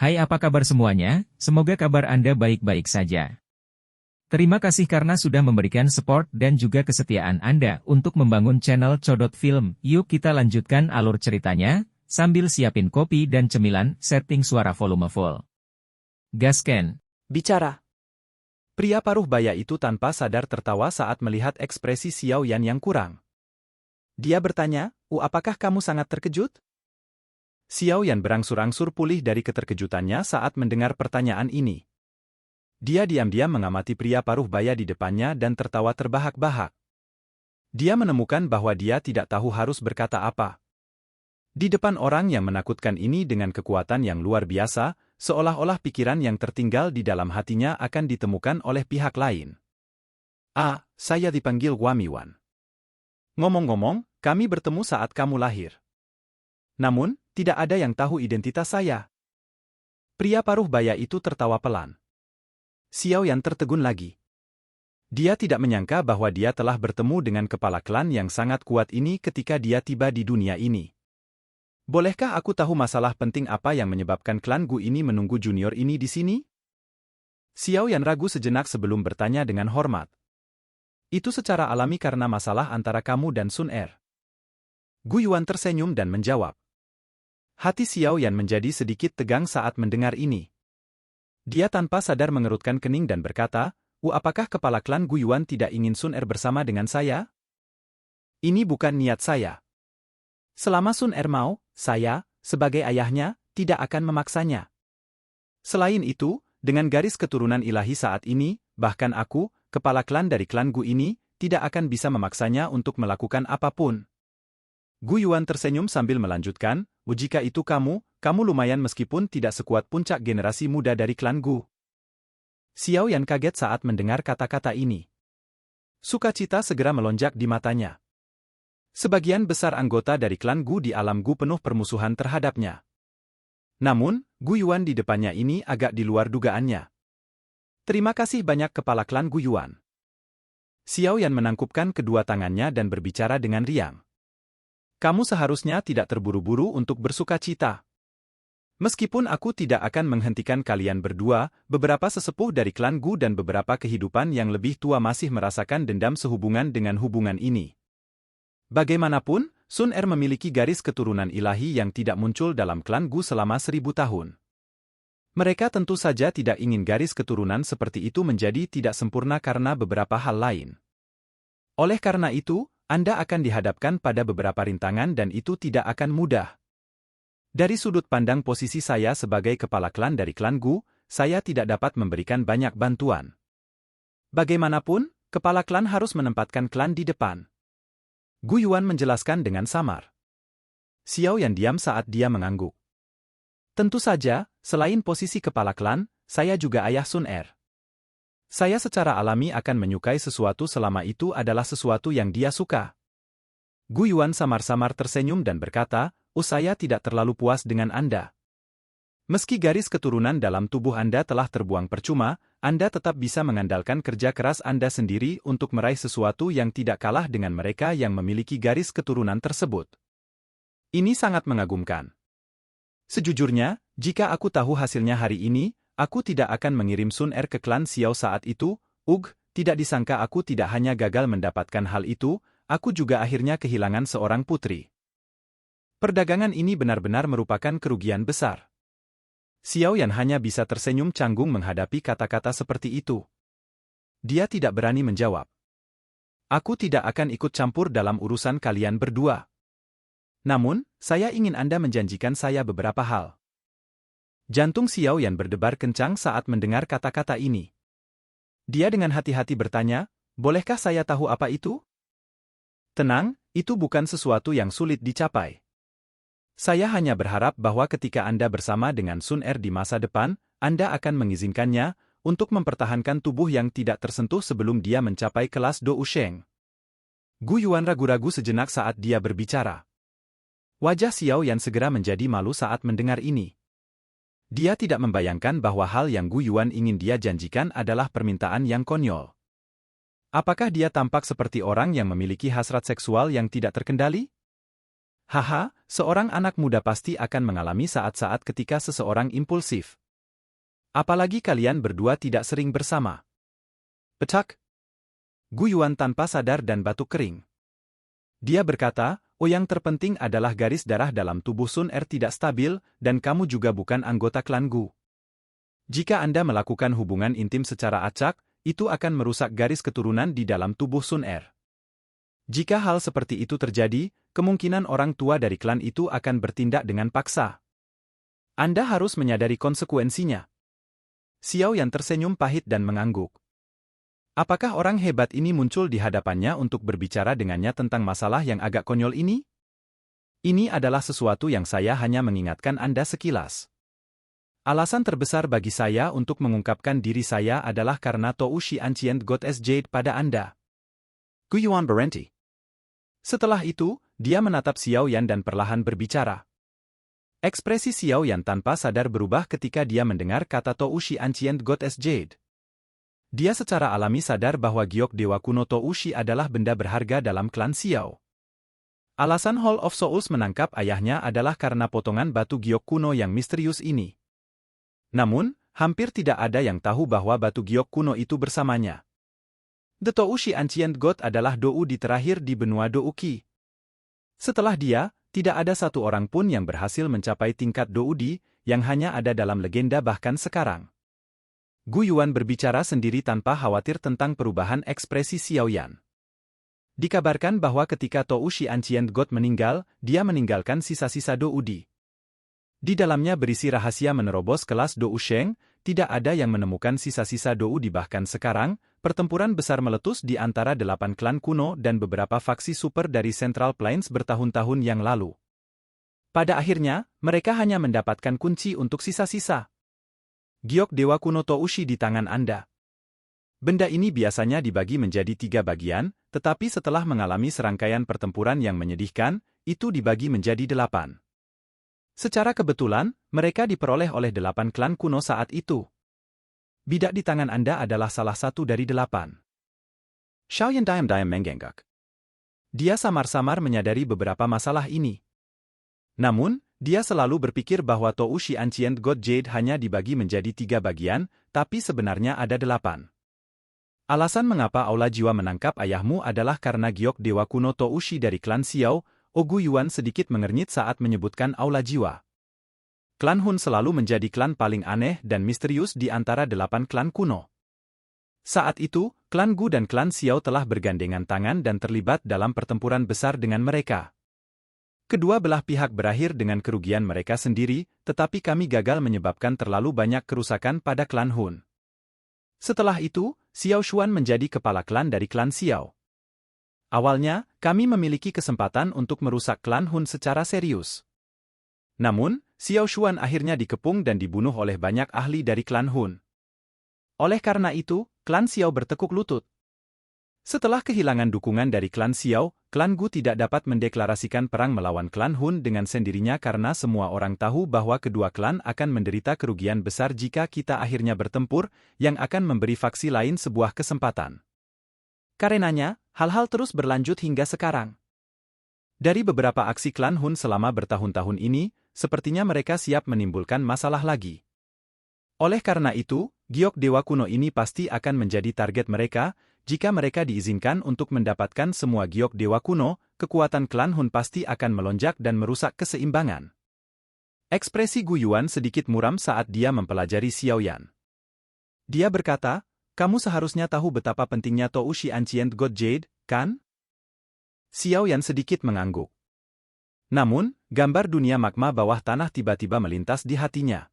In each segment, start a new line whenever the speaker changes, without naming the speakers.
Hai, apa kabar semuanya? Semoga kabar Anda baik-baik saja. Terima kasih karena sudah memberikan support dan juga kesetiaan Anda untuk membangun channel Codot Film. Yuk kita lanjutkan alur ceritanya, sambil siapin kopi dan cemilan, setting suara volume full. Gasken.
Bicara. Pria paruh baya itu tanpa sadar tertawa saat melihat ekspresi Xiao Yan yang kurang. Dia bertanya, apakah kamu sangat terkejut? Xiao Yan berangsur-angsur pulih dari keterkejutannya saat mendengar pertanyaan ini. Dia diam-diam mengamati pria paruh baya di depannya dan tertawa terbahak-bahak. Dia menemukan bahwa dia tidak tahu harus berkata apa. Di depan orang yang menakutkan ini dengan kekuatan yang luar biasa, seolah-olah pikiran yang tertinggal di dalam hatinya akan ditemukan oleh pihak lain. Saya dipanggil Wamiwan. Ngomong-ngomong, kami bertemu saat kamu lahir. Namun, tidak ada yang tahu identitas saya. Pria paruh baya itu tertawa pelan. Xiao Yan tertegun lagi. Dia tidak menyangka bahwa dia telah bertemu dengan kepala klan yang sangat kuat ini ketika dia tiba di dunia ini. Bolehkah aku tahu masalah penting apa yang menyebabkan klan Gu ini menunggu junior ini di sini? Xiao Yan ragu sejenak sebelum bertanya dengan hormat. Itu secara alami karena masalah antara kamu dan Sun Er. Gu Yuan tersenyum dan menjawab. Hati Xiao Yan menjadi sedikit tegang saat mendengar ini. Dia tanpa sadar mengerutkan kening dan berkata, apakah kepala klan Gu Yuan tidak ingin Sun Er bersama dengan saya? Ini bukan niat saya. Selama Sun Er mau, saya, sebagai ayahnya, tidak akan memaksanya. Selain itu, dengan garis keturunan ilahi saat ini, bahkan aku, kepala klan dari klan Gu ini, tidak akan bisa memaksanya untuk melakukan apapun. Gu Yuan tersenyum sambil melanjutkan, jika itu kamu lumayan meskipun tidak sekuat puncak generasi muda dari klan Gu. Xiao Yan kaget saat mendengar kata-kata ini. Sukacita segera melonjak di matanya. Sebagian besar anggota dari klan Gu di alam Gu penuh permusuhan terhadapnya. Namun, Gu Yuan di depannya ini agak di luar dugaannya. Terima kasih banyak kepala klan Gu Yuan. Xiao Yan menangkupkan kedua tangannya dan berbicara dengan riang. Kamu seharusnya tidak terburu-buru untuk bersukacita. Meskipun aku tidak akan menghentikan kalian berdua, beberapa sesepuh dari klan Gu dan beberapa kehidupan yang lebih tua masih merasakan dendam sehubungan dengan hubungan ini. Bagaimanapun, Sun Er memiliki garis keturunan ilahi yang tidak muncul dalam klan Gu selama 1000 tahun. Mereka tentu saja tidak ingin garis keturunan seperti itu menjadi tidak sempurna karena beberapa hal lain. Oleh karena itu, Anda akan dihadapkan pada beberapa rintangan dan itu tidak akan mudah. Dari sudut pandang posisi saya sebagai kepala klan dari klan Gu, saya tidak dapat memberikan banyak bantuan. Bagaimanapun, kepala klan harus menempatkan klan di depan. Gu Yuan menjelaskan dengan samar. Xiao Yan diam saat dia mengangguk. Tentu saja, selain posisi kepala klan, saya juga ayah Sun Er. Saya secara alami akan menyukai sesuatu selama itu adalah sesuatu yang dia suka. Gu Yuan samar-samar tersenyum dan berkata, saya tidak terlalu puas dengan Anda. Meski garis keturunan dalam tubuh Anda telah terbuang percuma, Anda tetap bisa mengandalkan kerja keras Anda sendiri untuk meraih sesuatu yang tidak kalah dengan mereka yang memiliki garis keturunan tersebut. Ini sangat mengagumkan. Sejujurnya, jika aku tahu hasilnya hari ini, aku tidak akan mengirim Sun Er ke klan Xiao saat itu. Tidak disangka aku tidak hanya gagal mendapatkan hal itu, aku juga akhirnya kehilangan seorang putri. Perdagangan ini benar-benar merupakan kerugian besar. Xiao Yan hanya bisa tersenyum canggung menghadapi kata-kata seperti itu. Dia tidak berani menjawab. Aku tidak akan ikut campur dalam urusan kalian berdua. Namun, saya ingin Anda menjanjikan saya beberapa hal. Jantung Xiao Yan berdebar kencang saat mendengar kata-kata ini. Dia dengan hati-hati bertanya, bolehkah saya tahu apa itu? Tenang, itu bukan sesuatu yang sulit dicapai. Saya hanya berharap bahwa ketika Anda bersama dengan Sun Er di masa depan, Anda akan mengizinkannya untuk mempertahankan tubuh yang tidak tersentuh sebelum dia mencapai kelas Dou Sheng. Gu Yuan ragu-ragu sejenak saat dia berbicara. Wajah Xiao Yan segera menjadi malu saat mendengar ini. Dia tidak membayangkan bahwa hal yang Gu Yuan ingin dia janjikan adalah permintaan yang konyol. Apakah dia tampak seperti orang yang memiliki hasrat seksual yang tidak terkendali? Haha, seorang anak muda pasti akan mengalami saat-saat ketika seseorang impulsif. Apalagi kalian berdua tidak sering bersama. Petak. Gu Yuan tanpa sadar dan batuk kering. Dia berkata, "Oh, yang terpenting adalah garis darah dalam tubuh Sun Er tidak stabil, dan kamu juga bukan anggota klan Gu. Jika Anda melakukan hubungan intim secara acak, itu akan merusak garis keturunan di dalam tubuh Sun Er. Jika hal seperti itu terjadi, kemungkinan orang tua dari klan itu akan bertindak dengan paksa. Anda harus menyadari konsekuensinya." Xiao Yan tersenyum pahit dan mengangguk. Apakah orang hebat ini muncul di hadapannya untuk berbicara dengannya tentang masalah yang agak konyol ini? Ini adalah sesuatu yang saya hanya mengingatkan Anda sekilas. Alasan terbesar bagi saya untuk mengungkapkan diri saya adalah karena Tou Shi Ancient Goddess Jade pada Anda. Gu Yuan berhenti. Setelah itu, dia menatap Xiao Yan dan perlahan berbicara. Ekspresi Xiao Yan tanpa sadar berubah ketika dia mendengar kata Tou Shi Ancient Goddess Jade. Dia secara alami sadar bahwa giok dewa kuno Tou Shi adalah benda berharga dalam klan Xiao. Alasan Hall of Souls menangkap ayahnya adalah karena potongan batu giok kuno yang misterius ini. Namun, hampir tidak ada yang tahu bahwa batu giok kuno itu bersamanya. The Tou Shi Ancient God adalah Doudi terakhir di benua Douqi. Setelah dia, tidak ada satu orang pun yang berhasil mencapai tingkat Doudi, yang hanya ada dalam legenda bahkan sekarang. Gu Yuan berbicara sendiri tanpa khawatir tentang perubahan ekspresi Xiao Yan. Dikabarkan bahwa ketika Tou Shi Ancient God meninggal, dia meninggalkan sisa-sisa Doudi. Di dalamnya berisi rahasia menerobos kelas Dou Sheng, tidak ada yang menemukan sisa-sisa Doudi bahkan sekarang, pertempuran besar meletus di antara 8 klan kuno dan beberapa faksi super dari Central Plains bertahun-tahun yang lalu. Pada akhirnya, mereka hanya mendapatkan kunci untuk sisa-sisa giok dewa kuno Tou Shi di tangan Anda. Benda ini biasanya dibagi menjadi 3 bagian, tetapi setelah mengalami serangkaian pertempuran yang menyedihkan, itu dibagi menjadi 8. Secara kebetulan, mereka diperoleh oleh 8 klan kuno saat itu. Bidak di tangan Anda adalah salah satu dari 8. Xiao Yan diam-diam menggenggak. Dia samar-samar menyadari beberapa masalah ini. Namun, dia selalu berpikir bahwa Tou Shi Ancient God Jade hanya dibagi menjadi 3 bagian, tapi sebenarnya ada 8. Alasan mengapa Aula Jiwa menangkap ayahmu adalah karena giok dewa kuno Tou Shi dari klan Xiao. Gu Yuan sedikit mengernyit saat menyebutkan Aula Jiwa. Klan Hun selalu menjadi klan paling aneh dan misterius di antara 8 klan kuno. Saat itu, klan Gu dan klan Xiao telah bergandengan tangan dan terlibat dalam pertempuran besar dengan mereka. Kedua belah pihak berakhir dengan kerugian mereka sendiri, tetapi kami gagal menyebabkan terlalu banyak kerusakan pada klan Hun. Setelah itu, Xiao Xuan menjadi kepala klan dari klan Xiao. Awalnya, kami memiliki kesempatan untuk merusak klan Hun secara serius. Namun, Xiao Xuan akhirnya dikepung dan dibunuh oleh banyak ahli dari klan Hun. Oleh karena itu, klan Xiao bertekuk lutut. Setelah kehilangan dukungan dari klan Xiao, klan Gu tidak dapat mendeklarasikan perang melawan klan Hun dengan sendirinya karena semua orang tahu bahwa kedua klan akan menderita kerugian besar jika kita akhirnya bertempur, yang akan memberi faksi lain sebuah kesempatan. Karenanya, hal-hal terus berlanjut hingga sekarang. Dari beberapa aksi klan Hun selama bertahun-tahun ini, sepertinya mereka siap menimbulkan masalah lagi. Oleh karena itu, giok dewa kuno ini pasti akan menjadi target mereka. Jika mereka diizinkan untuk mendapatkan semua giok dewa kuno, kekuatan klan Hun pasti akan melonjak dan merusak keseimbangan. Ekspresi Gu Yuan sedikit muram saat dia mempelajari Xiao Yan. Dia berkata, "Kamu seharusnya tahu betapa pentingnya Tou Shi Ancient God Jade, kan?" Xiao Yan sedikit mengangguk. Namun, gambar dunia magma bawah tanah tiba-tiba melintas di hatinya.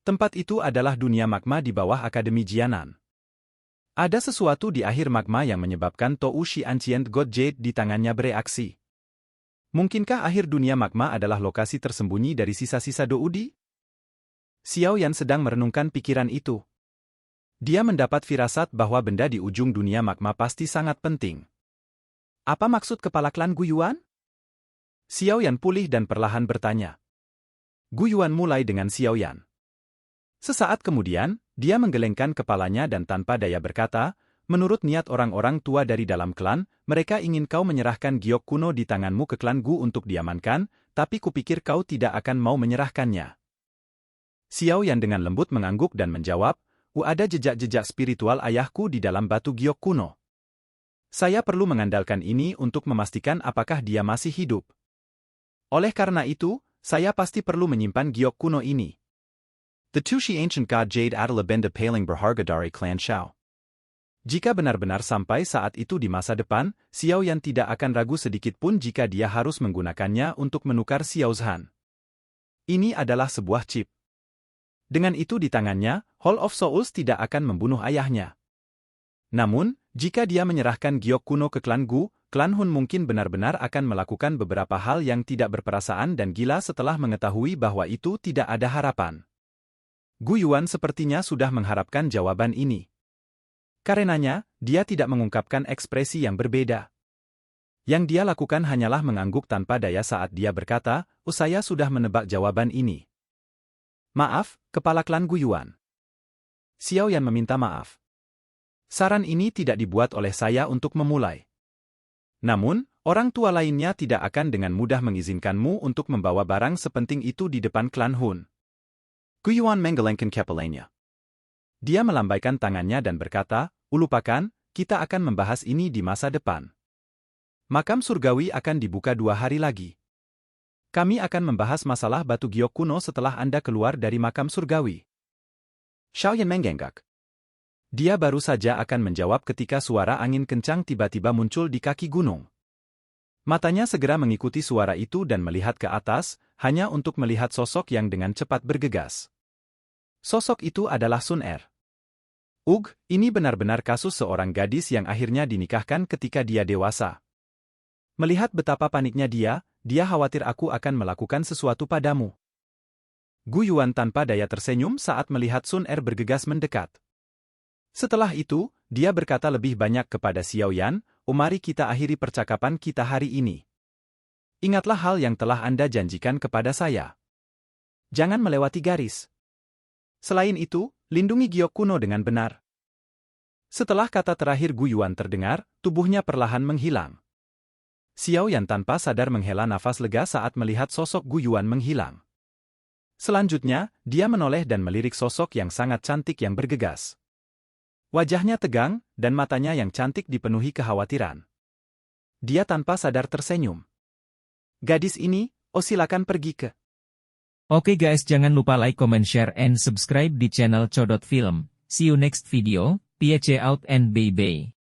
Tempat itu adalah dunia magma di bawah Akademi Jianan. Ada sesuatu di akhir magma yang menyebabkan Tou Shi Ancient God Jade di tangannya bereaksi. Mungkinkah akhir dunia magma adalah lokasi tersembunyi dari sisa-sisa Doudi? Xiao Yan sedang merenungkan pikiran itu. Dia mendapat firasat bahwa benda di ujung dunia magma pasti sangat penting. Apa maksud kepala klan Gu Yuan? Xiao Yan pulih dan perlahan bertanya. Gu Yuan mulai dengan Xiao Yan. Sesaat kemudian, dia menggelengkan kepalanya dan tanpa daya berkata, menurut niat orang-orang tua dari dalam klan, mereka ingin kau menyerahkan giok kuno di tanganmu ke klan Gu untuk diamankan, tapi kupikir kau tidak akan mau menyerahkannya. Xiao Yan dengan lembut mengangguk dan menjawab, ada jejak-jejak spiritual ayahku di dalam batu giok kuno. Saya perlu mengandalkan ini untuk memastikan apakah dia masih hidup. Oleh karena itu, saya pasti perlu menyimpan giok kuno ini. The Tushi Ancient God Jade adalah benda paling berharga dari klan Shao. Jika benar-benar sampai saat itu di masa depan, Xiao Yan tidak akan ragu sedikit pun jika dia harus menggunakannya untuk menukar Xiao Zhan. Ini adalah sebuah chip. Dengan itu di tangannya, Hall of Souls tidak akan membunuh ayahnya. Namun, jika dia menyerahkan giok kuno ke klan Gu, klan Hun mungkin benar-benar akan melakukan beberapa hal yang tidak berperasaan dan gila setelah mengetahui bahwa itu tidak ada harapan. Gu Yuan sepertinya sudah mengharapkan jawaban ini. Karenanya, dia tidak mengungkapkan ekspresi yang berbeda. Yang dia lakukan hanyalah mengangguk tanpa daya saat dia berkata, saya sudah menebak jawaban ini. Maaf, kepala klan Gu Yuan. Xiao Yan meminta maaf. Saran ini tidak dibuat oleh saya untuk memulai. Namun, orang tua lainnya tidak akan dengan mudah mengizinkanmu untuk membawa barang sepenting itu di depan klan Hun. Gu Yuan menggelengkan kepalanya. Dia melambaikan tangannya dan berkata, lupakan, kita akan membahas ini di masa depan. Makam surgawi akan dibuka 2 hari lagi. Kami akan membahas masalah batu giok kuno setelah Anda keluar dari makam surgawi. Xiao Yan menggenggak. Dia baru saja akan menjawab ketika suara angin kencang tiba-tiba muncul di kaki gunung. Matanya segera mengikuti suara itu dan melihat ke atas, hanya untuk melihat sosok yang dengan cepat bergegas. Sosok itu adalah Sun Er. Ini benar-benar kasus seorang gadis yang akhirnya dinikahkan ketika dia dewasa. Melihat betapa paniknya dia khawatir aku akan melakukan sesuatu padamu. Gu Yuan tanpa daya tersenyum saat melihat Sun Er bergegas mendekat. Setelah itu, dia berkata lebih banyak kepada Xiao Yan, mari kita akhiri percakapan kita hari ini. Ingatlah hal yang telah Anda janjikan kepada saya. Jangan melewati garis. Selain itu, lindungi giok kuno dengan benar. Setelah kata terakhir Gu Yuan terdengar, tubuhnya perlahan menghilang. Xiao Yan tanpa sadar menghela nafas lega saat melihat sosok Gu Yuan menghilang. Selanjutnya, dia menoleh dan melirik sosok yang sangat cantik yang bergegas. Wajahnya tegang, dan matanya yang cantik dipenuhi kekhawatiran. Dia tanpa sadar tersenyum. Gadis ini, silakan pergi ke.
Oke guys, jangan lupa like, comment, share, and subscribe di channel Codot Film. See you next video, peace out and bye-bye.